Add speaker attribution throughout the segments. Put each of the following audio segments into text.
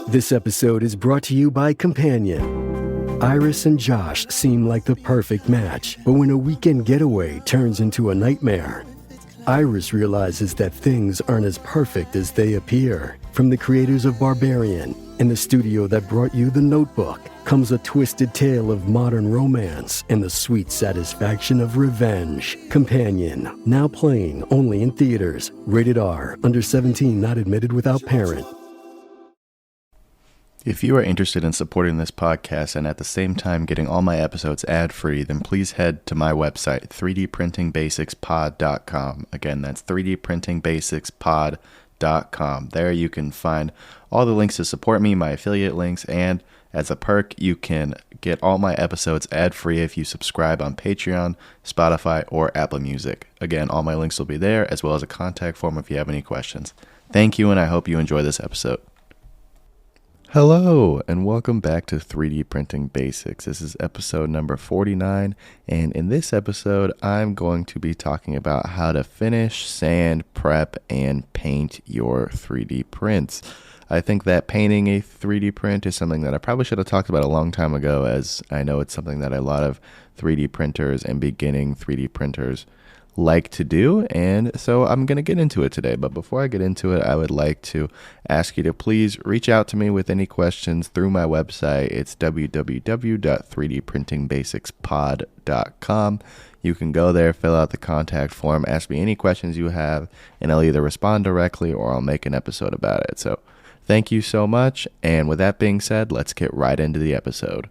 Speaker 1: This episode is brought to you by Companion. Iris and Josh seem like the perfect match, but when a weekend getaway turns into a nightmare, Iris realizes that things aren't as perfect as they appear. From the creators of Barbarian and the studio that brought you The Notebook comes a twisted tale of modern romance and the sweet satisfaction of revenge. Companion, now playing only in theaters. Rated R, under 17, not admitted without parent.
Speaker 2: If you are interested in supporting this podcast and at the same time getting all my episodes ad-free, then please head to my website, 3dprintingbasicspod.com. Again, that's 3dprintingbasicspod.com. There you can find all the links to support me, my affiliate links, and as a perk, you can get all my episodes ad-free if you subscribe on Patreon, Spotify, or Apple Music. Again, all my links will be there, as well as a contact form if you have any questions. Thank you, and I hope you enjoy this episode. Hello, and welcome back to 3D Printing Basics. This is episode number 49, and in this episode, I'm going to be talking about how to finish, sand, prep, and paint your 3D prints. I think that painting a 3D print is something that I probably should have talked about a long time ago, as I know it's something that a lot of 3D printers and beginning 3D printers like to do, and so I'm going to get into it today. But before I get into it, I would like to ask you to please reach out to me with any questions through my website. It's www.3dprintingbasicspod.com. You can go there, fill out the contact form, ask me any questions you have, and I'll either respond directly or I'll make an episode about it. So thank you so much, and with that being said, let's get right into the episode.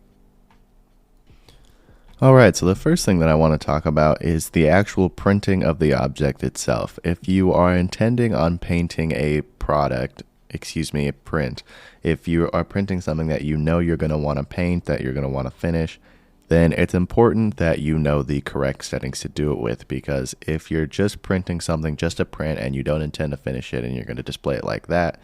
Speaker 2: Alright, so the first thing that I want to talk about is the actual printing of the object itself. If you are intending on painting a print, if you are printing something that you know you're going to want to paint, that you're going to want to finish, then it's important that you know the correct settings to do it with, because if you're just printing something just to print and you don't intend to finish it and you're going to display it like that,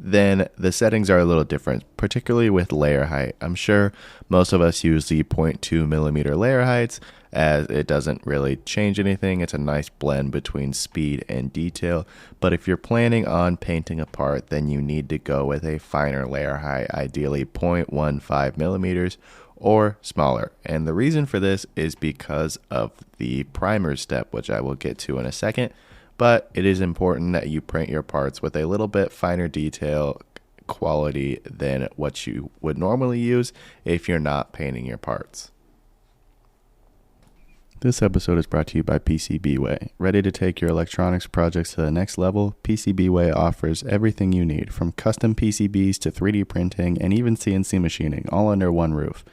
Speaker 2: then the settings are a little different, particularly with layer height. I'm sure most of us use the 0.2 millimeter layer heights, as it doesn't really change anything. It's a nice blend between speed and detail. But if you're planning on painting a part, then you need to go with a finer layer height, ideally 0.15 millimeters or smaller. And the reason for this is because of the primer step, which I will get to in a second. But it is important that you print your parts with a little bit finer detail quality than what you would normally use if you're not painting your parts. This episode is brought to you by PCBWay. Ready to take your electronics projects to the next level? PCBWay offers everything you need, from custom PCBs to 3D printing and even CNC machining, all under one roof.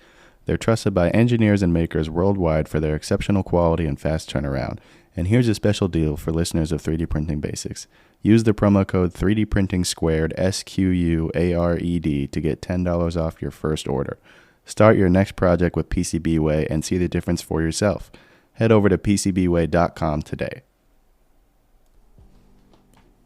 Speaker 2: They're trusted by engineers and makers worldwide for their exceptional quality and fast turnaround. And here's a special deal for listeners of 3D Printing Basics. Use the promo code 3DPrintingSquared, SQUARED, to get $10 off your first order. Start your next project with PCBWay and see the difference for yourself. Head over to PCBWay.com today.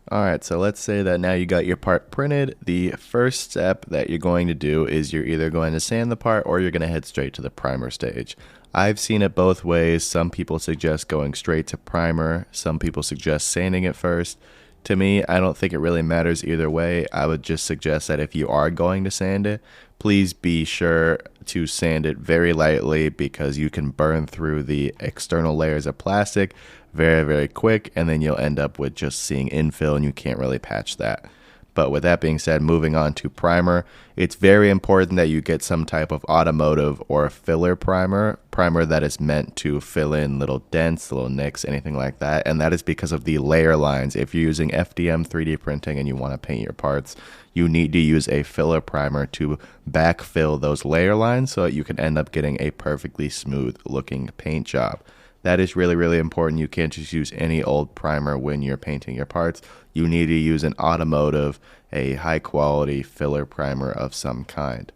Speaker 2: Alright, so let's say that now you got your part printed. The first step that you're going to do is you're either going to sand the part or you're going to head straight to the primer stage. I've seen it both ways. Some people suggest going straight to primer. Some people suggest sanding it first. To me, I don't think it really matters either way. I would just suggest that if you are going to sand it, please be sure to sand it very lightly, because you can burn through the external layers of plastic very, very quick, and then you'll end up with just seeing infill and you can't really patch that. But with that being said, moving on to primer, it's very important that you get some type of automotive or filler primer that is meant to fill in little dents, little nicks, anything like that. And that is because of the layer lines. If you're using FDM 3D printing and you want to paint your parts, you need to use a filler primer to backfill those layer lines so that you can end up getting a perfectly smooth looking paint job. That is really, really important. You can't just use any old primer when you're painting your parts. You need to use an automotive, a high quality filler primer of some kind.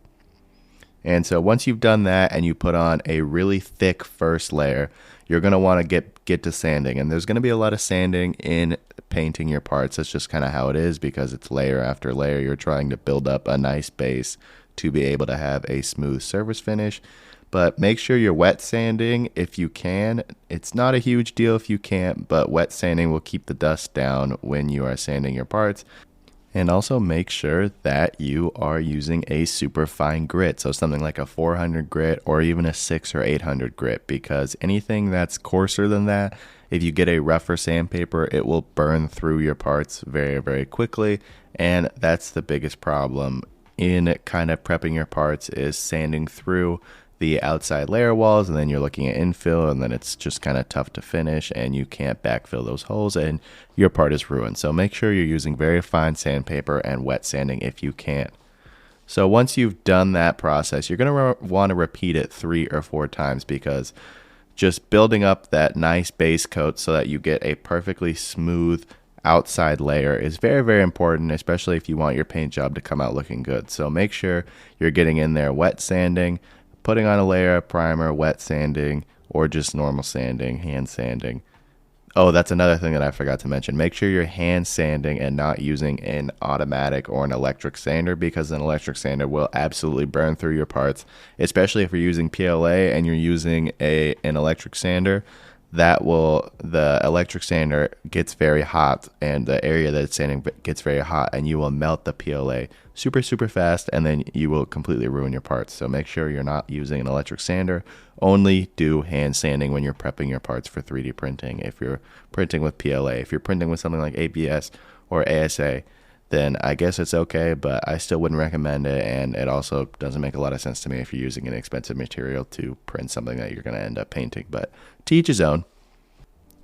Speaker 2: And so once you've done that and you put on a really thick first layer, you're going to want to get to sanding. And there's going to be a lot of sanding in painting your parts. That's just kind of how it is, because it's layer after layer. You're trying to build up a nice base to be able to have a smooth surface finish. But make sure you're wet sanding if you can. It's not a huge deal if you can't, but wet sanding will keep the dust down when you are sanding your parts. And also make sure that you are using a super fine grit. So something like a 400 grit or even a 600 or 800 grit, because anything that's coarser than that, if you get a rougher sandpaper, it will burn through your parts very, very quickly. And that's the biggest problem in kind of prepping your parts, is sanding through the outside layer walls, and then you're looking at infill, and then it's just kind of tough to finish and you can't backfill those holes and your part is ruined. So make sure you're using very fine sandpaper and wet sanding if you can. So once you've done that process, you're going to want to repeat it 3 or 4 times, because just building up that nice base coat so that you get a perfectly smooth outside layer is very, very important, especially if you want your paint job to come out looking good. So make sure you're getting in there wet sanding, putting on a layer of primer, wet sanding, or just normal sanding, hand sanding. Oh, that's another thing that I forgot to mention. Make sure you're hand sanding and not using an automatic or an electric sander, because an electric sander will absolutely burn through your parts, especially if you're using PLA and you're using an electric sander. The electric sander gets very hot, and the area that it's sanding gets very hot, and you will melt the PLA super, super fast, and then you will completely ruin your parts. So make sure you're not using an electric sander. Only do hand sanding when you're prepping your parts for 3D printing. If you're printing with PLA, if you're printing with something like ABS or ASA, then I guess it's okay, but I still wouldn't recommend it, and it also doesn't make a lot of sense to me if you're using an expensive material to print something that you're going to end up painting, but to each his own.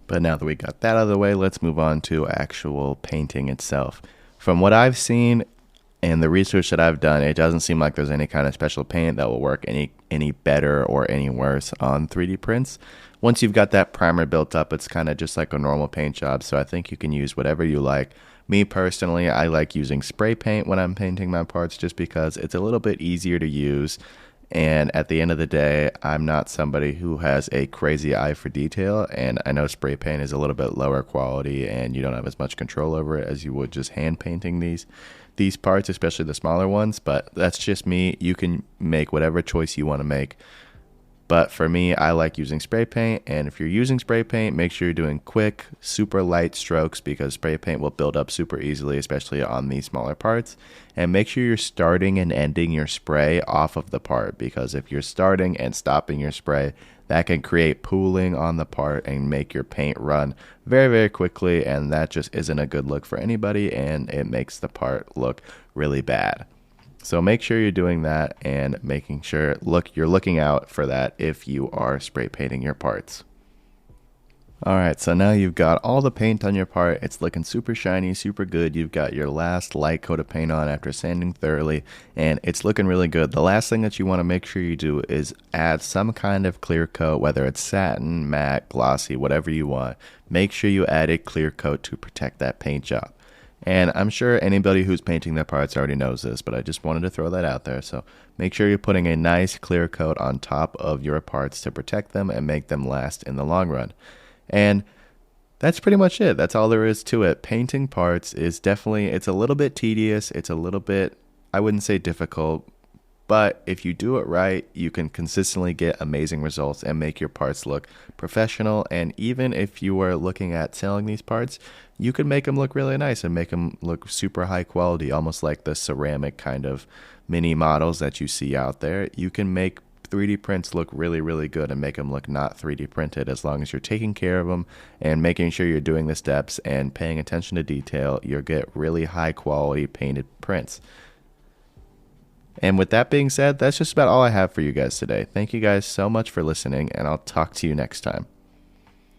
Speaker 2: But now that we got that out of the way, let's move on to actual painting itself. From what I've seen and the research that I've done, it doesn't seem like there's any kind of special paint that will work any better or any worse on 3D prints. Once you've got that primer built up, it's kind of just like a normal paint job, so I think you can use whatever you like. Me personally, I like using spray paint when I'm painting my parts, just because it's a little bit easier to use. And at the end of the day, I'm not somebody who has a crazy eye for detail, and I know spray paint is a little bit lower quality and you don't have as much control over it as you would just hand painting these parts, especially the smaller ones. But that's just me. You can make whatever choice you want to make. But for me, I like using spray paint, and if you're using spray paint, make sure you're doing quick, super light strokes, because spray paint will build up super easily, especially on these smaller parts. And make sure you're starting and ending your spray off of the part, because if you're starting and stopping your spray, that can create pooling on the part and make your paint run very, very quickly, and that just isn't a good look for anybody, and it makes the part look really bad. So make sure you're doing that and making sure you're looking out for that if you are spray painting your parts. Alright, so now you've got all the paint on your part. It's looking super shiny, super good. You've got your last light coat of paint on after sanding thoroughly, and it's looking really good. The last thing that you want to make sure you do is add some kind of clear coat, whether it's satin, matte, glossy, whatever you want. Make sure you add a clear coat to protect that paint job. And I'm sure anybody who's painting their parts already knows this, but I just wanted to throw that out there. So make sure you're putting a nice clear coat on top of your parts to protect them and make them last in the long run. And that's pretty much it. That's all there is to it. Painting parts is definitely, it's a little bit tedious. It's a little bit, I wouldn't say difficult, but if you do it right, you can consistently get amazing results and make your parts look professional. And even if you are looking at selling these parts, you can make them look really nice and make them look super high quality, almost like the ceramic kind of mini models that you see out there. You can make 3D prints look really, really good and make them look not 3D printed, as long as you're taking care of them and making sure you're doing the steps and paying attention to detail. You'll get really high quality painted prints. And with that being said, that's just about all I have for you guys today. Thank you guys so much for listening, and I'll talk to you next time.